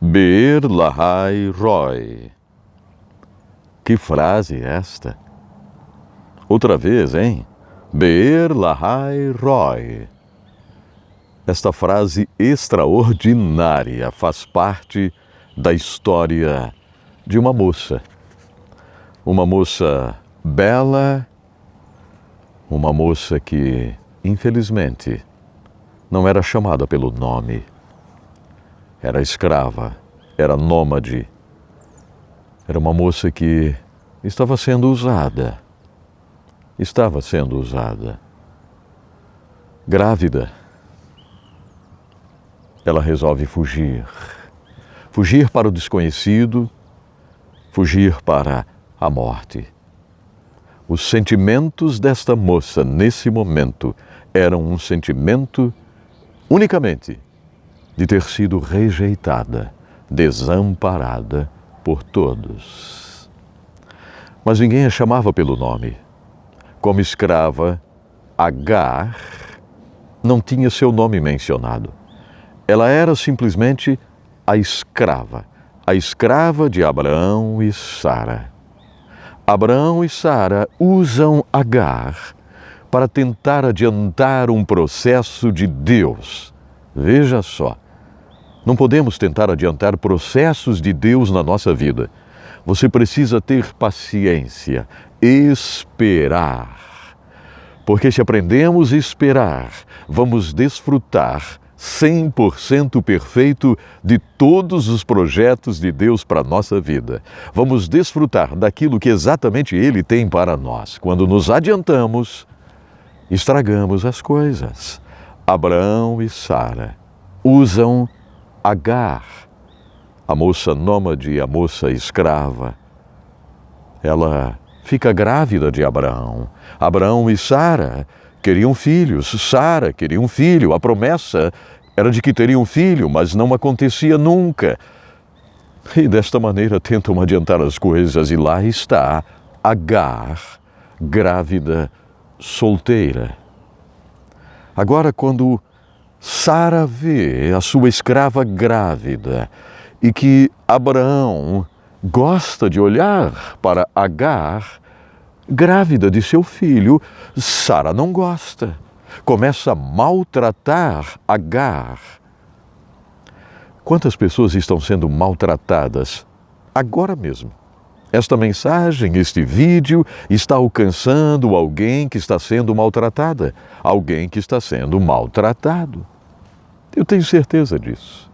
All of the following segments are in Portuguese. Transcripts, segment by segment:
Be'er Lahai Roi. Que frase esta? Outra vez, hein? Be'er Lahai Roi. Esta frase extraordinária faz parte da história de uma moça. Uma moça bela, uma moça que, infelizmente, não era chamada pelo nome. Era escrava, era nômade. Era uma moça que estava sendo usada. Grávida. Ela resolve fugir. Fugir para o desconhecido, fugir para a morte. Os sentimentos desta moça, nesse momento, eram um sentimento unicamente de ter sido rejeitada, desamparada por todos. Mas ninguém a chamava pelo nome. Como escrava, Agar não tinha seu nome mencionado. Ela era simplesmente a escrava de Abraão e Sara. Abraão e Sara usam Agar para tentar adiantar um processo de Deus. Veja só, não podemos tentar adiantar processos de Deus na nossa vida. Você precisa ter paciência, esperar. Porque se aprendemos a esperar, vamos desfrutar 100% perfeito de todos os projetos de Deus para a nossa vida. Vamos desfrutar daquilo que exatamente Ele tem para nós. Quando nos adiantamos, estragamos as coisas. Abraão e Sara usam Agar, a moça nômade, a moça escrava. Ela fica grávida de Abraão. Abraão e Sara queriam filhos, Sara queria um filho. A promessa era de que teria um filho, mas não acontecia nunca. E desta maneira tentam adiantar as coisas, e lá está Agar, grávida, solteira. Agora, quando Sara vê a sua escrava grávida e que Abraão gosta de olhar para Agar, grávida de seu filho, Sara não gosta. Começa a maltratar Agar. Quantas pessoas estão sendo maltratadas agora mesmo? Esta mensagem, este vídeo, está alcançando alguém que está sendo maltratada, alguém que está sendo maltratado. Eu tenho certeza disso.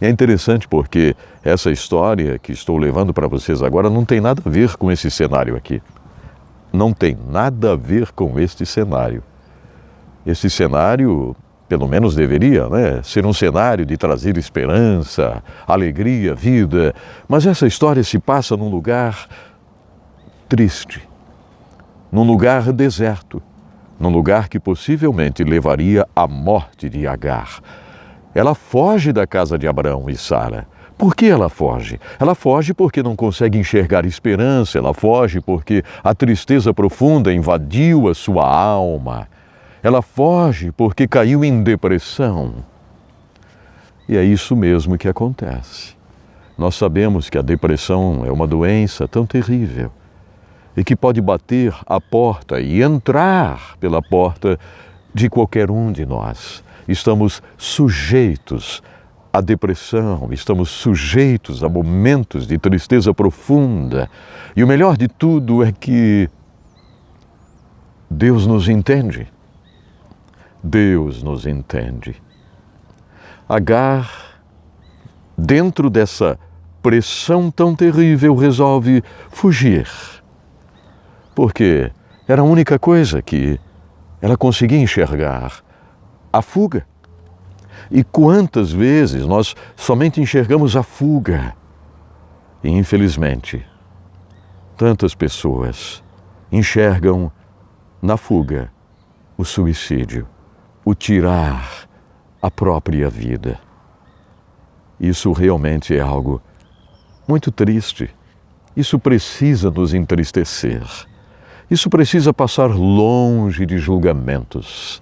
E é interessante porque essa história que estou levando para vocês agora não tem nada a ver com esse cenário aqui. Não tem nada a ver com este cenário. Esse cenário, pelo menos deveria, ser um cenário de trazer esperança, alegria, vida. Mas essa história se passa num lugar triste, num lugar deserto, num lugar que possivelmente levaria à morte de Agar. Ela foge da casa de Abraão e Sara. Por que ela foge? Ela foge porque não consegue enxergar esperança, ela foge porque a tristeza profunda invadiu a sua alma. Ela foge porque caiu em depressão. E é isso mesmo que acontece. Nós sabemos que a depressão é uma doença tão terrível e que pode bater à porta e entrar pela porta de qualquer um de nós. Estamos sujeitos à depressão, estamos sujeitos a momentos de tristeza profunda. E o melhor de tudo é que Deus nos entende. Deus nos entende. Agar, dentro dessa pressão tão terrível, resolve fugir. Porque era a única coisa que ela conseguia enxergar, a fuga. E quantas vezes nós somente enxergamos a fuga? E, infelizmente, tantas pessoas enxergam na fuga o suicídio, o tirar a própria vida. Isso realmente é algo muito triste. Isso precisa nos entristecer. Isso precisa passar longe de julgamentos.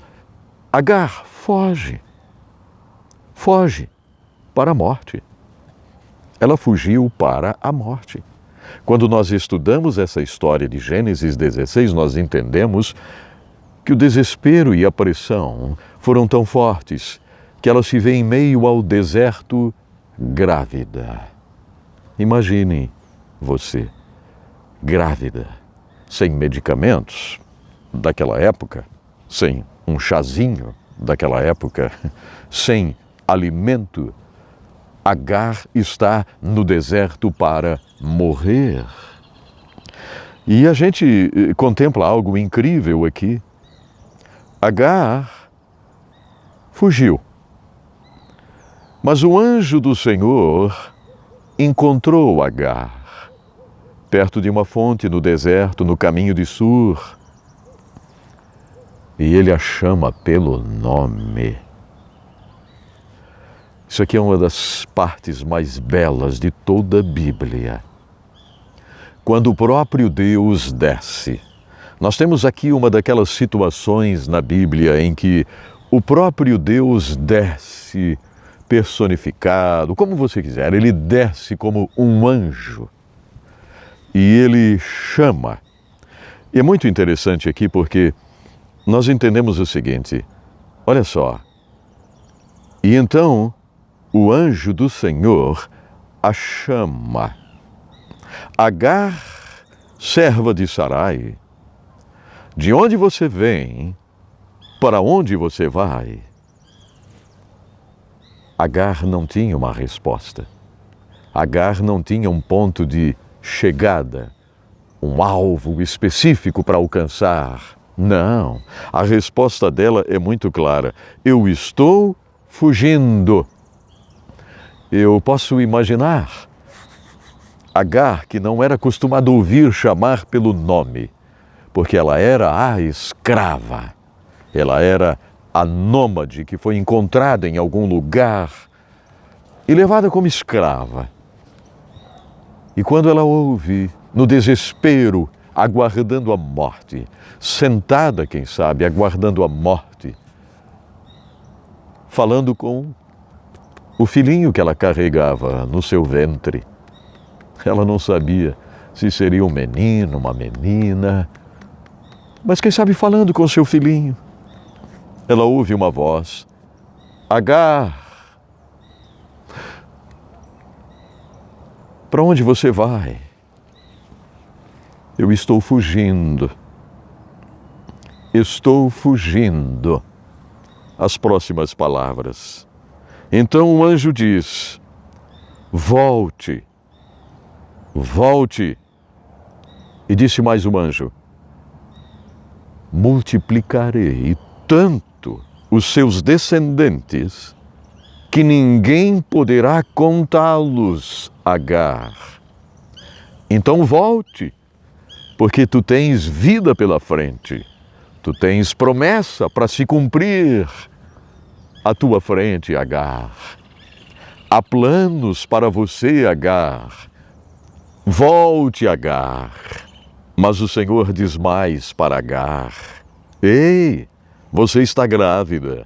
Agar foge para a morte. Ela fugiu para a morte. Quando nós estudamos essa história de Gênesis 16, nós entendemos que o desespero e a pressão foram tão fortes que ela se vê em meio ao deserto grávida. Imagine você, grávida, sem medicamentos daquela época, sem um chazinho daquela época, sem alimento. Agar está no deserto para morrer. E a gente contempla algo incrível aqui. Agar fugiu. Mas o anjo do Senhor encontrou Agar perto de uma fonte no deserto, no caminho de Sur. E ele a chama pelo nome. Isso aqui é uma das partes mais belas de toda a Bíblia. Quando o próprio Deus desce. Nós temos aqui uma daquelas situações na Bíblia em que o próprio Deus desce personificado, como você quiser, ele desce como um anjo e ele chama. E é muito interessante aqui porque nós entendemos o seguinte, olha só, e então o anjo do Senhor a chama. Agar, serva de Sarai, de onde você vem, para onde você vai? Agar não tinha uma resposta. Agar não tinha um ponto de chegada, um alvo específico para alcançar. Não, a resposta dela é muito clara. Eu estou fugindo. Eu posso imaginar Agar, que não era acostumada a ouvir chamar pelo nome, porque ela era a escrava, ela era a nômade que foi encontrada em algum lugar e levada como escrava. E quando ela ouve, no desespero, aguardando a morte, sentada, quem sabe, aguardando a morte, falando com o filhinho que ela carregava no seu ventre. Ela não sabia se seria um menino, uma menina, mas quem sabe falando com seu filhinho. Ela ouve uma voz, Agar, para onde você vai? Eu estou fugindo. Estou fugindo. As próximas palavras. Então o anjo diz, volte, volte. E disse mais o anjo, multiplicarei tanto os seus descendentes que ninguém poderá contá-los, Agar. Então volte, porque tu tens vida pela frente, tu tens promessa para se cumprir à tua frente, Agar. Há planos para você, Agar. Volte, Agar. Mas o Senhor diz mais para Agar, ei, você está grávida.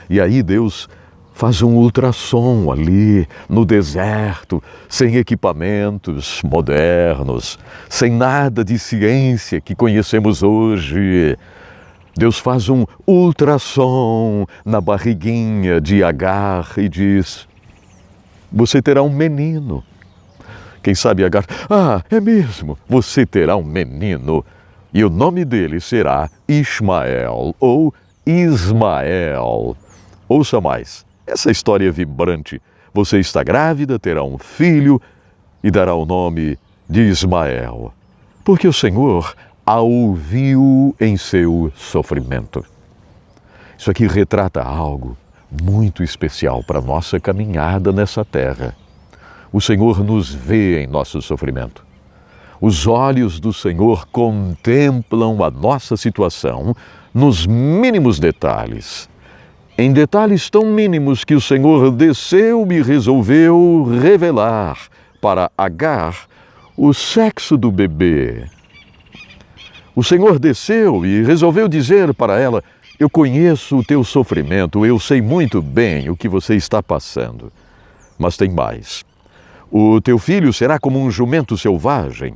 E aí Deus faz um ultrassom ali no deserto, sem equipamentos modernos, sem nada de ciência que conhecemos hoje. Deus faz um ultrassom na barriguinha de Agar e diz, você terá um menino. Quem sabe Agar, é mesmo, você terá um menino. E o nome dele será Ismael ou Ismael. Ouça mais, essa história é vibrante. Você está grávida, terá um filho e dará o nome de Ismael, porque o Senhor a ouviu em seu sofrimento. Isso aqui retrata algo muito especial para a nossa caminhada nessa terra. O Senhor nos vê em nosso sofrimento. Os olhos do Senhor contemplam a nossa situação nos mínimos detalhes. Em detalhes tão mínimos que o Senhor desceu e resolveu revelar para Agar o sexo do bebê. O Senhor desceu e resolveu dizer para ela, eu conheço o teu sofrimento, eu sei muito bem o que você está passando. Mas tem mais. O teu filho será como um jumento selvagem.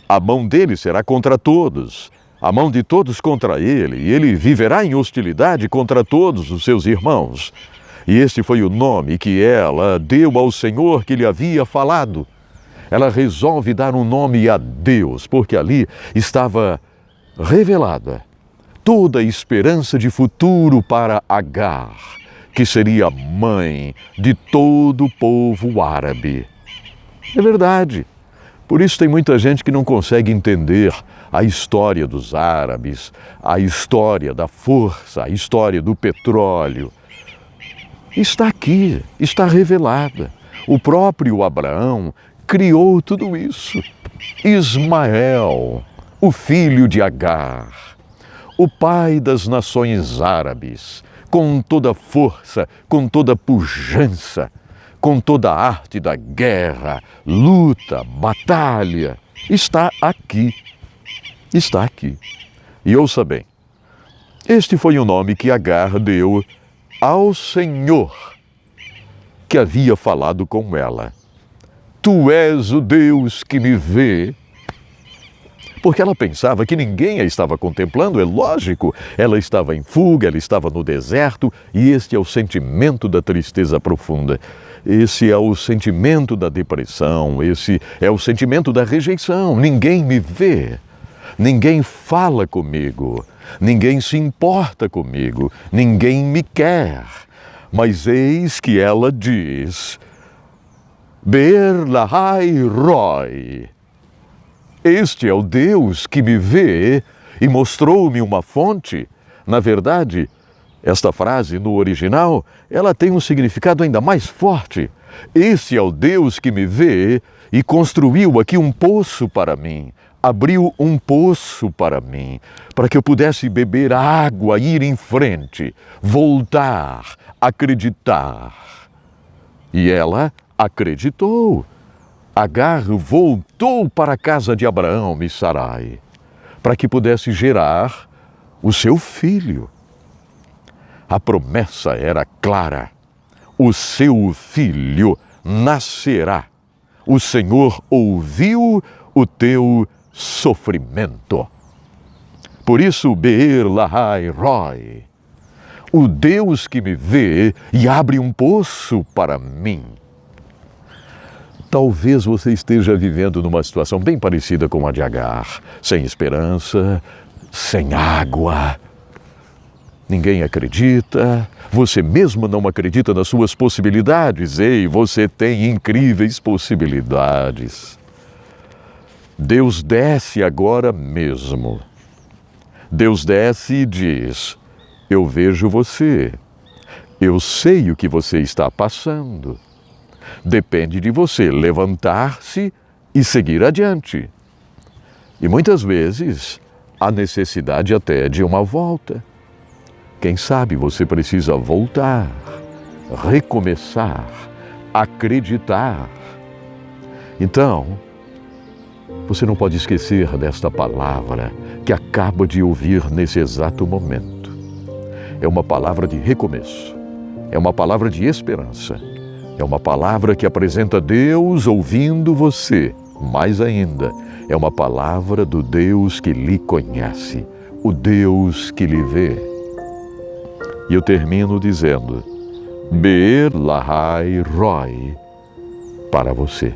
A mão dele será contra todos, a mão de todos contra ele, e ele viverá em hostilidade contra todos os seus irmãos. E este foi o nome que ela deu ao Senhor que lhe havia falado. Ela resolve dar um nome a Deus, porque ali estava revelada toda a esperança de futuro para Agar, que seria mãe de todo o povo árabe. É verdade. Por isso tem muita gente que não consegue entender a história dos árabes, a história da força, a história do petróleo. Está aqui, está revelada. O próprio Abraão criou tudo isso. Ismael, o filho de Agar, o pai das nações árabes, com toda força, com toda pujança, com toda a arte da guerra, luta, batalha, está aqui. Está aqui. E ouça bem, este foi o nome que Agar deu ao Senhor que havia falado com ela. Tu és o Deus que me vê. Porque ela pensava que ninguém a estava contemplando, é lógico. Ela estava em fuga, ela estava no deserto, e este é o sentimento da tristeza profunda. Esse é o sentimento da depressão, esse é o sentimento da rejeição. Ninguém me vê, ninguém fala comigo, ninguém se importa comigo, ninguém me quer. Mas eis que ela diz: Be'er lahai roi. Este é o Deus que me vê e mostrou-me uma fonte. Na verdade, esta frase, no original, ela tem um significado ainda mais forte. Esse é o Deus que me vê e construiu aqui um poço para mim. Abriu um poço para mim, para que eu pudesse beber água, ir em frente, voltar, acreditar. E ela acreditou. Agar voltou para a casa de Abraão e Sarai, para que pudesse gerar o seu filho. A promessa era clara: o seu filho nascerá. O Senhor ouviu o teu sofrimento. Por isso, Be'er lahai roi, o Deus que me vê e abre um poço para mim. Talvez você esteja vivendo numa situação bem parecida com a de Agar, sem esperança, sem água. Ninguém acredita, você mesmo não acredita nas suas possibilidades. Ei, você tem incríveis possibilidades. Deus desce agora mesmo. Deus desce e diz: eu vejo você, eu sei o que você está passando. Depende de você levantar-se e seguir adiante. E muitas vezes há necessidade até de uma volta. Quem sabe você precisa voltar, recomeçar, acreditar. Então, você não pode esquecer desta palavra que acaba de ouvir nesse exato momento. É uma palavra de recomeço, é uma palavra de esperança. É uma palavra que apresenta Deus ouvindo você. Mais ainda, é uma palavra do Deus que lhe conhece, o Deus que lhe vê. E eu termino dizendo: Be'er lahai roi para você.